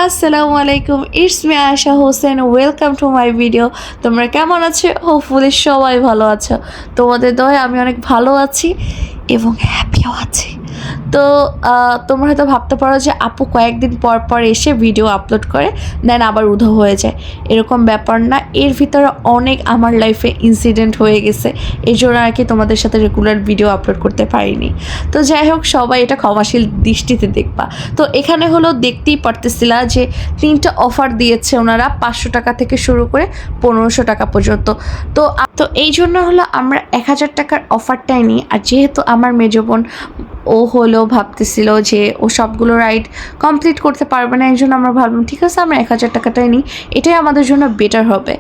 আসসালামু আলাইকুম, it's me Ayesha Hossain. Welcome to my video. তোমরা কেমন আছো? হোপফুলি সবাই ভালো আছো। তোমাদের দয়ায় আমি অনেক ভালো আছি এবং হ্যাপিও আছি। তো তোমরা হয়তো ভাবতে পারো যে আপু কয়েকদিন পর পর এসে ভিডিও আপলোড করে দেন আবার উধাও হয়ে যায়। এরকম ব্যাপার না, এর ভিতরে অনেক আমার লাইফে ইনসিডেন্ট হয়ে গেছে, এই জন্য আর কি তোমাদের সাথে রেগুলার ভিডিও আপলোড করতে পারিনি। তো যাই হোক, সবাই এটা ক্ষমাশীল দৃষ্টিতে দেখবা। তো এখানে হলো দেখতেই পারতেছিলা যে 3টা অফার দিয়েছে ওনারা, 500 টাকা থেকে শুরু করে 1500 টাকা পর্যন্ত। তো এই জন্য হলো আমরা 1000 টাকার অফারটাই নিই। আর যেহেতু আমার মেজো বোন ও হলো ভাবতেছিল যে ও সবগুলো রাইড কমপ্লিট করতে পারবে না, এই জন্য আমরা ভাবলাম ঠিক আছে আমরা 1000 টাকাটাই নিই, এটাই আমাদের জন্য বেটার হবে।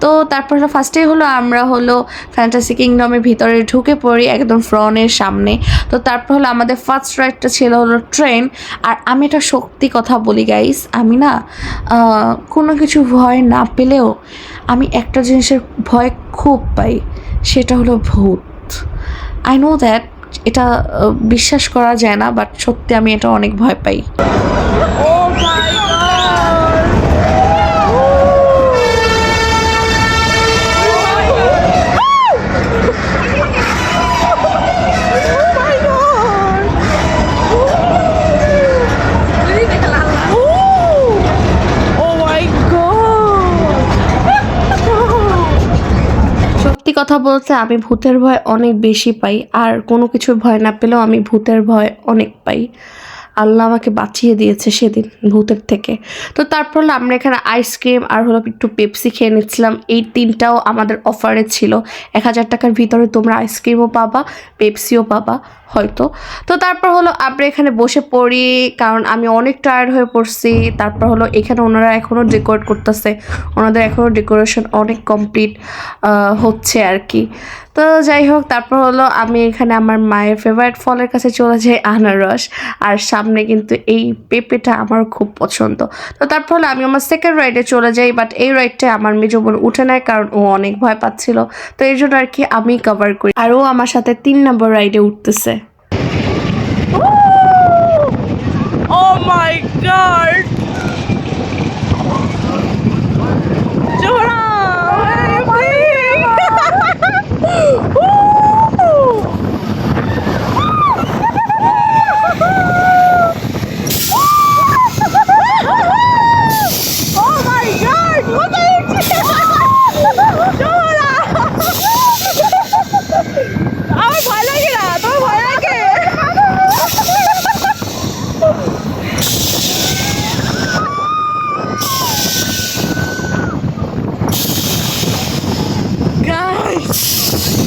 তো তারপর হলো ফার্স্টেই হলো আমরা হলো ফ্যান্টাসি কিংডমের ভিতরে ঢুকে পড়ি একদম ফ্রনের সামনে। তো তারপর হলো আমাদের ফার্স্ট রাইডটা ছিল হলো ট্রেন। আর আমি এটা সত্যি কথা বলি গাইস, আমি না কোনো কিছু ভয় না পেলেও আমি একটা জিনিসের ভয় খুব পাই, সেটা হলো ভূত। আই নো দ্যাট এটা বিশ্বাস করা যায় না, বাট সত্যি আমি এটা অনেক ভয় পাই। সত্যি কথা বলতে আমি ভূতের ভয় অনেক বেশি পাই, আর কোনো কিছুর ভয় না পেলেও আমি ভূতের ভয় অনেক পাই। আল্লাহ আমাকে বাঁচিয়ে দিয়েছে সেদিন ভূতের থেকে। তো তারপর হলো আমরা এখানে আইসক্রিম আর হলো একটু পেপসি খেয়ে নিচ্ছিলাম। এই তিনটাও আমাদের অফারে ছিল। 1000 টাকার ভিতরে তোমরা আইসক্রিমও পাবা, পেপসিও পাবা হয়তো। তো তারপর হলো আমরা এখানে বসে পড়ি, কারণ আমি অনেক টায়ার্ড হয়ে পড়ছি। তারপর হলো এখানে ওনারা এখনও ডেকোরেট করতেছে, ওনাদের এখনও ডেকোরেশন অনেক কমপ্লিট হচ্ছে আর কি। তো যাই হোক, তারপর হলো আমি এখানে আমার মায়ের ফেভারিট ফলের কাছে চলে যাই, আনারস। আর সামনে কিন্তু এই পেঁপেটা আমার খুব পছন্দ। তো তারপর হলো আমি আমার সেকেন্ড রাইডে চলে যাই, বাট এই রাইডটা আমার মেজো বোন উঠে নেয়, কারণ ও অনেক ভয় পাচ্ছিল। তো এই জন্য আর কি আমি কভার করি, আর ও আমার সাথে 3 নম্বর রাইডে উঠতেছে। Oh my god! Jora! Oh my god! What are you doing? Jora! আমার ভয় লাগে না, তোমার ভয় লাগে?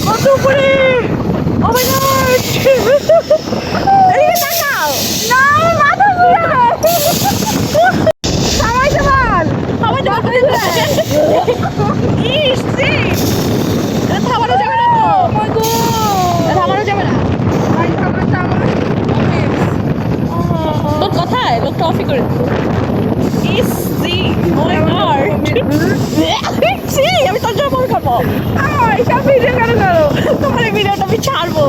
কত উপরে! Oh my god! এদিকে তাকাও! না, আমার মাথা ঘুরে যাবে! থামাইতে বল! থামাইতে বল! ইস, সি! এটা থামানো যাবে না তো! Oh my god! এটা থামানো যাবে না! লোক কোথায়? লোকটা অফই করে দিল। ইস, সি! Oh my god! সি! আমি তোর জন্য বমি করবো! এইসব ভিডিও কেন করো? তোমার এই ভিডিওটা আমি ছাড়বো।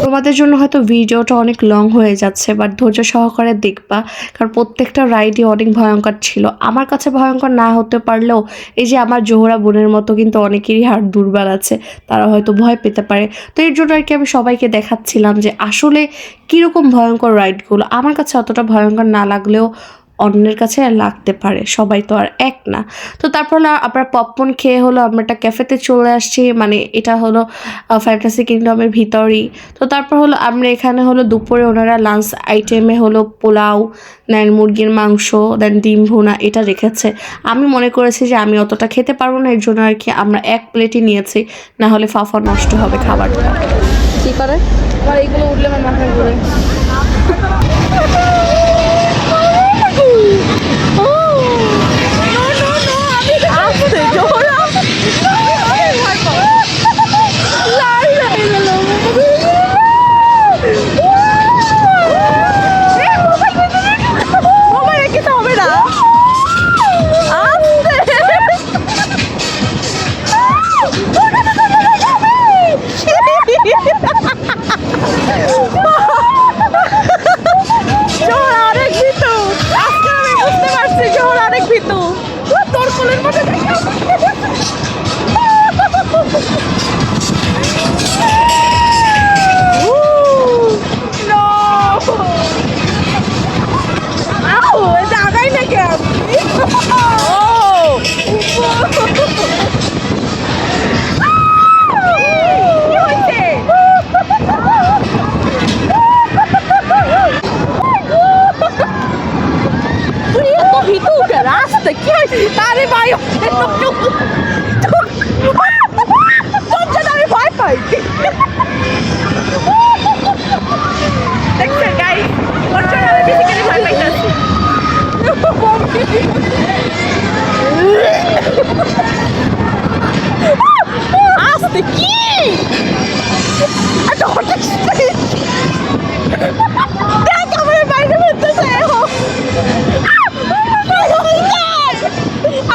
তোমাদের জন্য হয়তো ভিডিওটা অনেক লং হয়ে যাচ্ছে, বাট ধৈর্য সহকারে দেখবা, কারণ প্রত্যেকটা রাইডই অনেক ভয়ঙ্কর ছিল। আমার কাছে ভয়ঙ্কর না হতে পারলেও এই যে আমার জোহরা বোনের মতো কিন্তু অনেকেরই হার্ট দুর্বল আছে, তারা হয়তো ভয় পেতে পারে। তো এর জন্য আর কি আমি সবাইকে দেখাচ্ছিলাম যে আসলে কীরকম ভয়ঙ্কর রাইডগুলো। আমার কাছে অতটা ভয়ঙ্কর না লাগলেও অন্যের কাছে লাগতে পারে, সবাই তো আর এক না। তো তারপর হলো আমরা পপকর্ন খেয়ে হলো আমরা একটা ক্যাফেতে চলে আসছি, মানে এটা হলো ফ্যান্টাসি কিংডমের ভিতরেই। তো তারপর হলো আমরা এখানে হলো দুপুরে ওনারা লাঞ্চ আইটেমে হলো পোলাও, দেন মুরগির মাংস, দেন ডিম ভুনা এটা রেখেছে। আমি মনে করেছি যে আমি অতটা খেতে পারবো না, এর জন্য আর কি আমরা এক প্লেটই নিয়েছি, না হলে ফাফা নষ্ট হবে খাবারটা। কি করে? আমার এইগুলো উঠলে আমার মাথা ঘুরে। রাস্তা কি হয়েছে আরে ভাই তোর জন্য আমি ভয় পাই দেখছেন গাইস ওর জন্য আমি বেসিক্যালি ভয় পাইতাছি আস্তে কি একটা হঠাৎ দেখ আমার বাইরে বেরোতেছে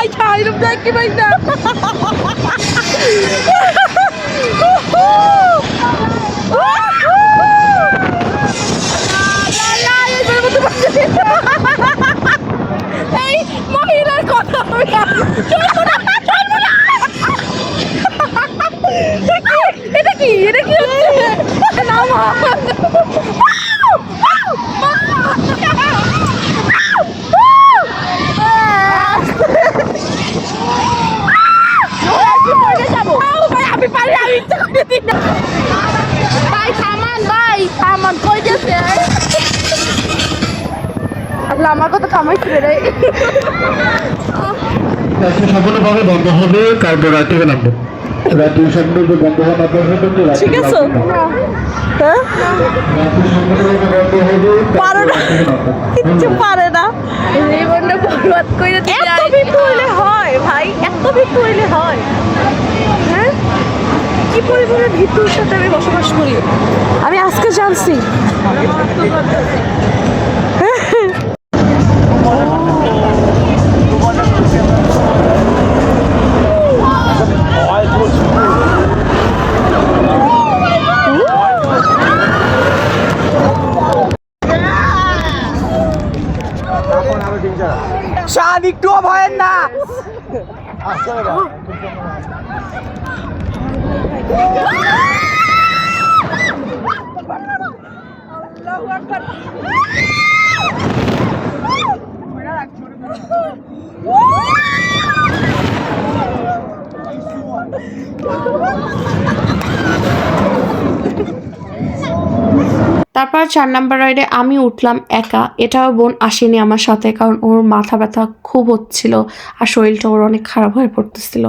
I tried to break it right now. Hey, মহিলার কথা এটা কি হচ্ছে নামা ভাই থামান কই গেছে আল্লাহ আমার কথা থামাইছে রে সম্পূর্ণভাবে বন্ধ হবে তারপর রাত থেকে নামবো রাত্রি সম্পূর্ণ বন্ধ হওয়া ঠিক আছে হ্যাঁ পারে না কিচ্ছু পারে না জীবনটা বরবাদ করে দিতে এত ভিতু হইলে হয় ভাই এত ভিতু হইলে হয় হ্যাঁ কি পরিমাণে ভিতুর সাথে আমি বসবাস করি আমি আজকে জানছি শান একটুও ভয়ের না তারপর 4 নাম্বার রাইডে আমি উঠলাম একা, এটাও বোন আসেনি আমার সাথে কারণ ওর মাথা ব্যথা খুব হচ্ছিল আর শরীরটা ওর অনেক খারাপ হয়ে পড়তেছিল,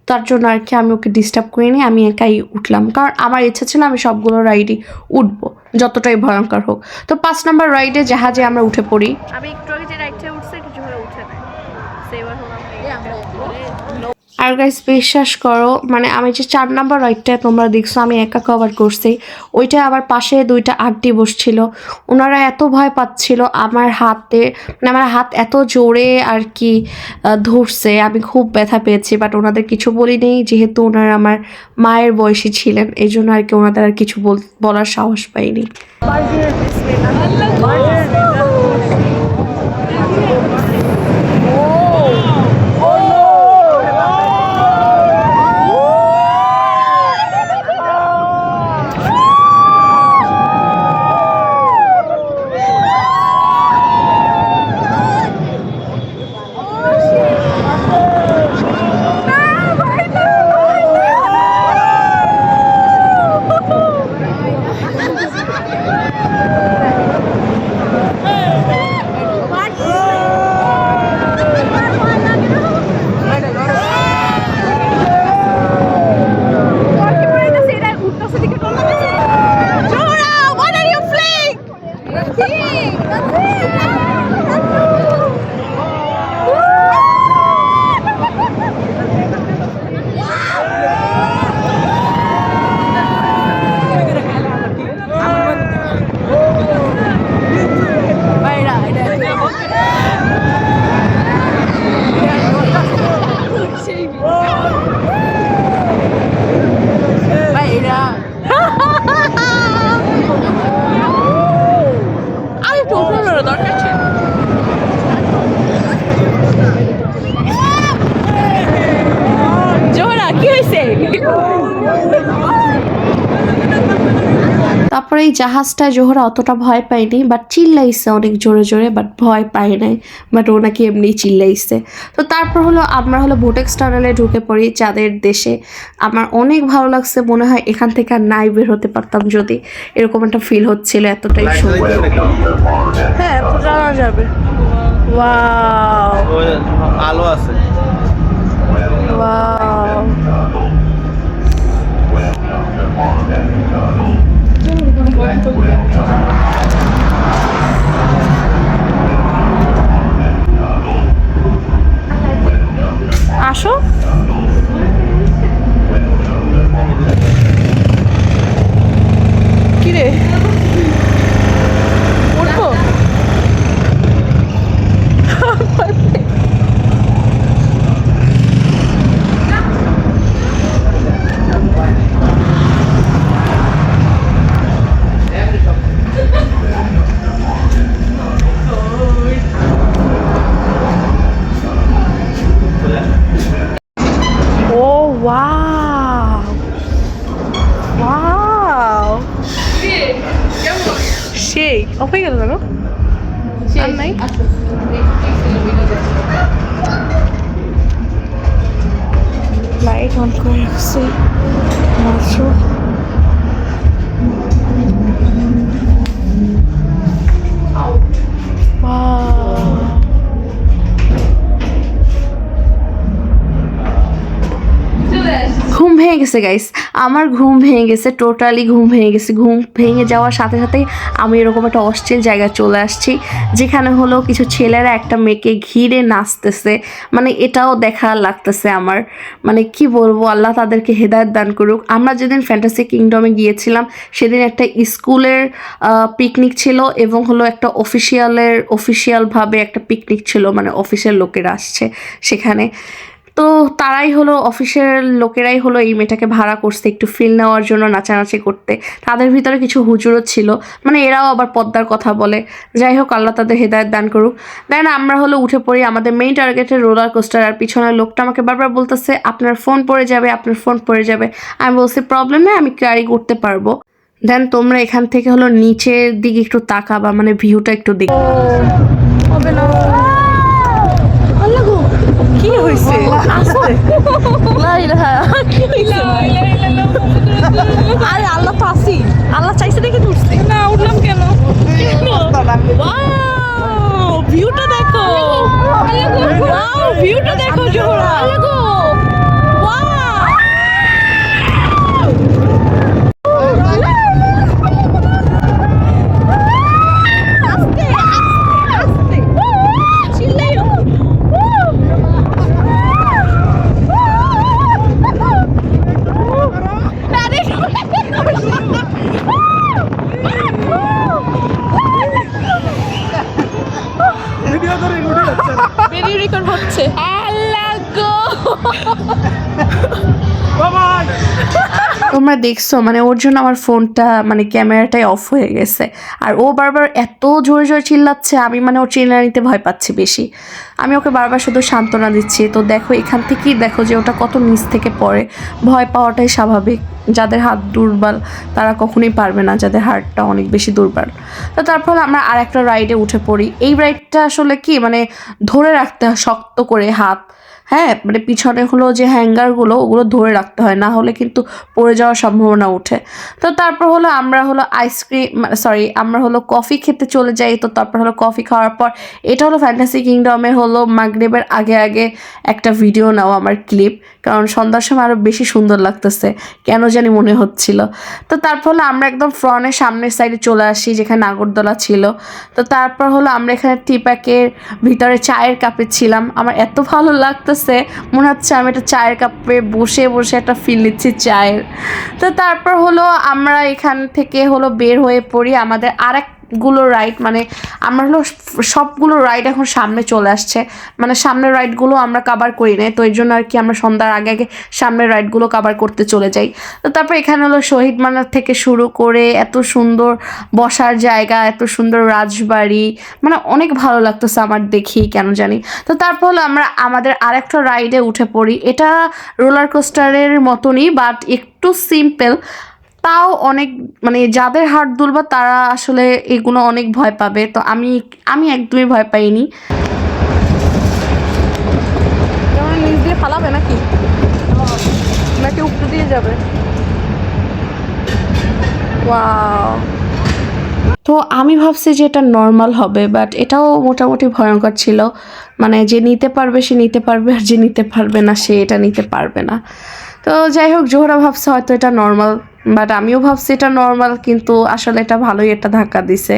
তার জন্য আর কি আমি ওকে ডিস্টার্ব করিনি, আমি একাই উঠলাম কারণ আমার ইচ্ছা ছিল আমি সবগুলো রাইডই উঠবো যতটাই ভয়ঙ্কর হোক। তো 5 নাম্বার রাইডে জাহাজে আমরা উঠে পড়ি। আমি একটু আগে যে রাইডটা উঠছে কিছু হলে উঠে নাই সেবার হলাম আর গাইস বিশ্বাস করো মানে আমি যে 4 নাম্বার রাইডটা তোমরা দেখছো আমি একা কভার করছি, ওইটা আবার পাশে 2টা আন্টি বসছিল, ওনারা এত ভয় পাচ্ছিল আমার হাতে, মানে আমার হাত এত জোরে আর কি ধরছে, আমি খুব ব্যথা পেয়েছি বাট ওনাদের কিছু বলি নেই যেহেতু ওনারা আমার মায়ের বয়সী ছিলেন এই জন্য আর কি ওনাদের আর কিছু বলার সাহস পাইনি। তারপরে এই জাহাজটা জোহরা অতটা ভয় পায়নি বাট চিল্লাইছে অনেক জোরে জোরে, বাট ভয় পায় নাই, বাট ওনাকে এমনি চিল্লাইছে। তো তারপর হলো আমরা হলো ভোটেক্স টানেলে ঢুকে পড়ি চাঁদের দেশে। আমার অনেক ভালো লাগছে, মনে হয় এখান থেকে আর নাই বের হতে পারতাম যদি, এরকম একটা ফিল হচ্ছিল, এতটাই সুন্দর। হ্যাঁ জানা যাবে ওয়াও ওই আলো আছে। ওয়াও আসো কিরে উঠবো ও ওয়াও ওয়াও সেই অফ হয়ে গেল কেন আর নাই লাইট অন করে রাখছি মাত্র ঘুম ভেঙে গেছে গাইস, আমার ঘুম ভেঙে গেছে, টোটালি ঘুম ভেঙে গেছে। ঘুম ভেঙে যাওয়ার সাথে সাথেই আমি এরকম একটা অশ্লীল জায়গায় চলে আসছি, যেখানে হলো কিছু ছেলেরা একটা মেয়েকে ঘিরে নাচতেছে। মানে এটাও দেখা লাগতেছে আমার, মানে কি বলবো, আল্লাহ তাদেরকে হেদায়েত দান করুক। আমরা যেদিন ফ্যান্টাসি কিংডমে গিয়েছিলাম সেদিন একটা স্কুলের পিকনিক ছিল এবং হলো একটা অফিসিয়ালভাবে একটা পিকনিক ছিল, মানে অফিসের লোকেরা আসছে সেখানে। তো তারাই হলো অফিসের লোকেরাই হলো এই মেয়েটাকে ভাড়া করছে একটু ফিল নেওয়ার জন্য, নাচানাচি করতে। তাদের ভিতরে কিছু হুজুরও ছিল, মানে এরাও আবার পদ্মার কথা বলে। যাই হোক, আল্লাহ তাদের হেদায়েত দান করুক। দেন আমরা হলো উঠে পড়ি আমাদের মেইন টার্গেটের রোলার কোস্টার। আর পিছনের লোকটা আমাকে বারবার বলতেছে আপনার ফোন পড়ে যাবে, আপনার ফোন পড়ে যাবে। আমি বলছি প্রবলেম নেই, আমি ক্যারি করতে পারবো। দেন তোমরা এখান থেকে হলো নিচের দিকে একটু তাকাবা, মানে ভিউটা একটু দেখো। কি হয়েছে আরে আল্লাহ তো আসি, আল্লাহ চাইছে দেখে তুলছে না, উঠলাম কেন? ভিউটা দেখো, ভিউটা দেখো জোহরা। ভিডিও রেকর্ড হচ্ছে। আল্লাহ গো, তোমরা দেখছো মানে ওর জন্য আমার ফোনটা মানে ক্যামেরাটাই অফ হয়ে গেছে। আর ও বারবার এত জোরে জোরে চিল্লাচ্ছে, আমি মানে ওর চিল্লানিতে ভয় পাচ্ছি বেশি। আমি ওকে বারবার শুধু সান্ত্বনা দিচ্ছি। তো দেখো এখান থেকেই দেখো যে ওটা কত নিচ থেকে পড়ে। ভয় পাওয়াটাই স্বাভাবিক, যাদের হাত দুর্বল তারা কখনোই পারবে না, যাদের হার্টটা অনেক বেশি দুর্বল। তো তারপর আমরা আর একটা রাইডে উঠে পড়ি। এই রাইডটা আসলে কি মানে ধরে রাখতে হয় শক্ত করে হাত, হ্যাঁ, মানে পিছনে হলো যে হ্যাঙ্গারগুলো ওগুলো ধরে রাখতে হয়, না হলে কিন্তু পড়ে যাওয়ার সম্ভাবনা ওঠে। তো তারপর হলো আমরা হলো আমরা হলো কফি খেতে চলে যাই। তো তারপর হলো কফি খাওয়ার পর এটা হলো ফ্যান্টাসি কিংডমে হলো মাগরিবের আগে আগে একটা ভিডিও নাও আমার ক্লিপ, কারণ সন্ধ্যার সময় আরও বেশি সুন্দর লাগতেছে কেন জানি মনে হচ্ছিল। তো তারপর হলো আমরা একদম ফ্রন্টের সামনের সাইডে চলে আসি যেখানে নাগরদোলা ছিল। তো তারপর হলো আমরা এখানে টি প্যাকের ভিতরে চায়ের কাপে ছিলাম। আমার এত ভালো লাগতেছে, মনে হচ্ছে আমি একটা চায়ের কাপে বসে বসে একটা ফিল নিচ্ছি চায়ের। তো তারপর হলো আমরা এখান থেকে হলো বের হয়ে পড়ি আমাদের আরেকগুলো রাইড, মানে আমরা হলো সবগুলো রাইড এখন সামনে চলে আসছে, মানে সামনের রাইডগুলো আমরা কাভার করি নাই। তো এর জন্য আর কি আমরা সন্ধ্যার আগে আগে সামনের রাইডগুলো কাভার করতে চলে যাই। তো তারপর এখানে হলো শহীদ মিনার থেকে শুরু করে এত সুন্দর বসার জায়গা, এত সুন্দর রাজবাড়ি, মানে অনেক ভালো লাগতেছে আমার দেখি কেন জানি। তো তারপর হলো আমরা আমাদের আরেকটা রাইডে উঠে পড়ি। এটা রোলার কোস্টারের মতনই বাট একটু সিম্পল, তাও অনেক মানে যাদের হার্ট দুর্বল তারা আসলে এগুলো অনেক ভয় পাবে। তো আমি একদমই ভয় পাইনি। নিচ দিয়ে ফালাবে নাকি উপরে দিয়ে যাবে? ওয়াও, তো আমি ভাবছি যে এটা নর্মাল হবে, বাট এটাও মোটামুটি ভয়ঙ্কর ছিল। মানে যে নিতে পারবে সে নিতে পারবে, আর যে নিতে পারবে না সে এটা নিতে পারবে না। তো যাই হোক, জোহরা ভাবছে হয়তো এটা নর্মাল, বাট আমিও ভাবছি এটা নর্মাল, কিন্তু আসলে এটা ভালোই একটা ধাক্কা দিছে।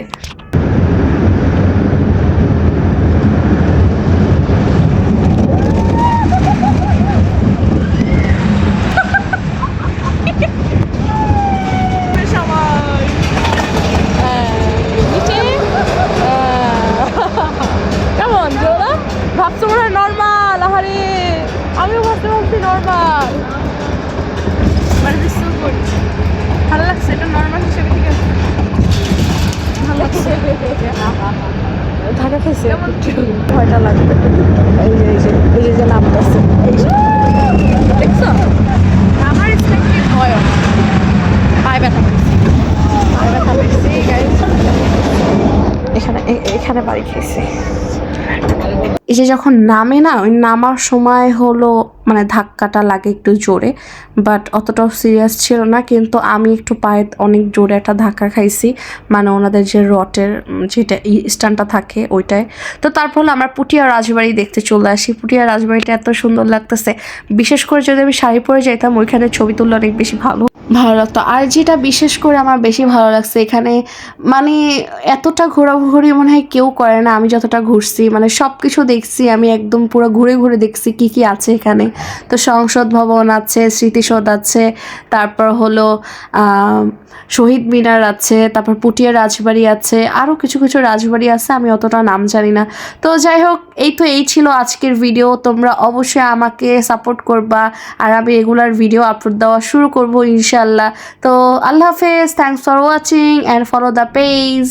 সবাই নিচে কেমন জোরা ভাবছো মনে হয় নর্মাল। আহারে আমিও ভাবছি নর্মাল। ভালো লাগছে এটা নর্মাল হিসেবে, ঠিক আছে ভালো লাগছে। ঢাকা খাইছে ভয়টা লাগবে। এই যে নামতেছে, এই যে দেখছো আমার স্পেক্টিভ ভয় পায়ে ব্যথা পেয়েছি, পায়ে ব্যথা পেয়েছি গাইস। এখানে বাড়ি খেয়েছি। এই যে যখন নামে না, ওই নামার সময় হলো মানে ধাক্কাটা লাগে একটু জোরে, বাট অতটাও সিরিয়াস ছিল না। কিন্তু আমি একটু পায়ে অনেক জোরে একটা ধাক্কা খাইছি, মানে ওনাদের যে রটের যেটা স্ট্যান্ডটা থাকে ওইটায়। তো তারপর আমরা পুটিয়া রাজবাড়ি দেখতে চলে আসি। পুটিয়া রাজবাড়িটা এত সুন্দর লাগতেছে, বিশেষ করে যদি আমি শাড়ি পরে যাইতাম ওইখানে ছবি তুললে অনেক বেশি ভালো লাগতো। আর যেটা বিশেষ করে আমার বেশি ভালো লাগছে এখানে, মানে এতটা ঘোরাঘুরি মনে হয় কেউ করে না। আমি যতটা ঘুরছি মানে সব কিছু দেখছি, আমি একদম পুরো ঘুরে ঘুরে দেখছি কি কি আছে এখানে। তো সংসদ ভবন আছে, স্মৃতিসৌধ আছে, তারপর হলো শহীদ মিনার আছে, তারপর পুটিয়া রাজবাড়ি আছে, আরও কিছু কিছু রাজবাড়ি আছে, আমি অতটা নাম জানি না। তো যাই হোক, এই ছিল আজকের ভিডিও। তোমরা অবশ্যই আমাকে সাপোর্ট করবা, আর আমি রেগুলার ভিডিও আপলোড দেওয়া শুরু করবো ইনশাল্লাহ। তো আল্লাহ হাফেজ, thanks for watching and follow the page.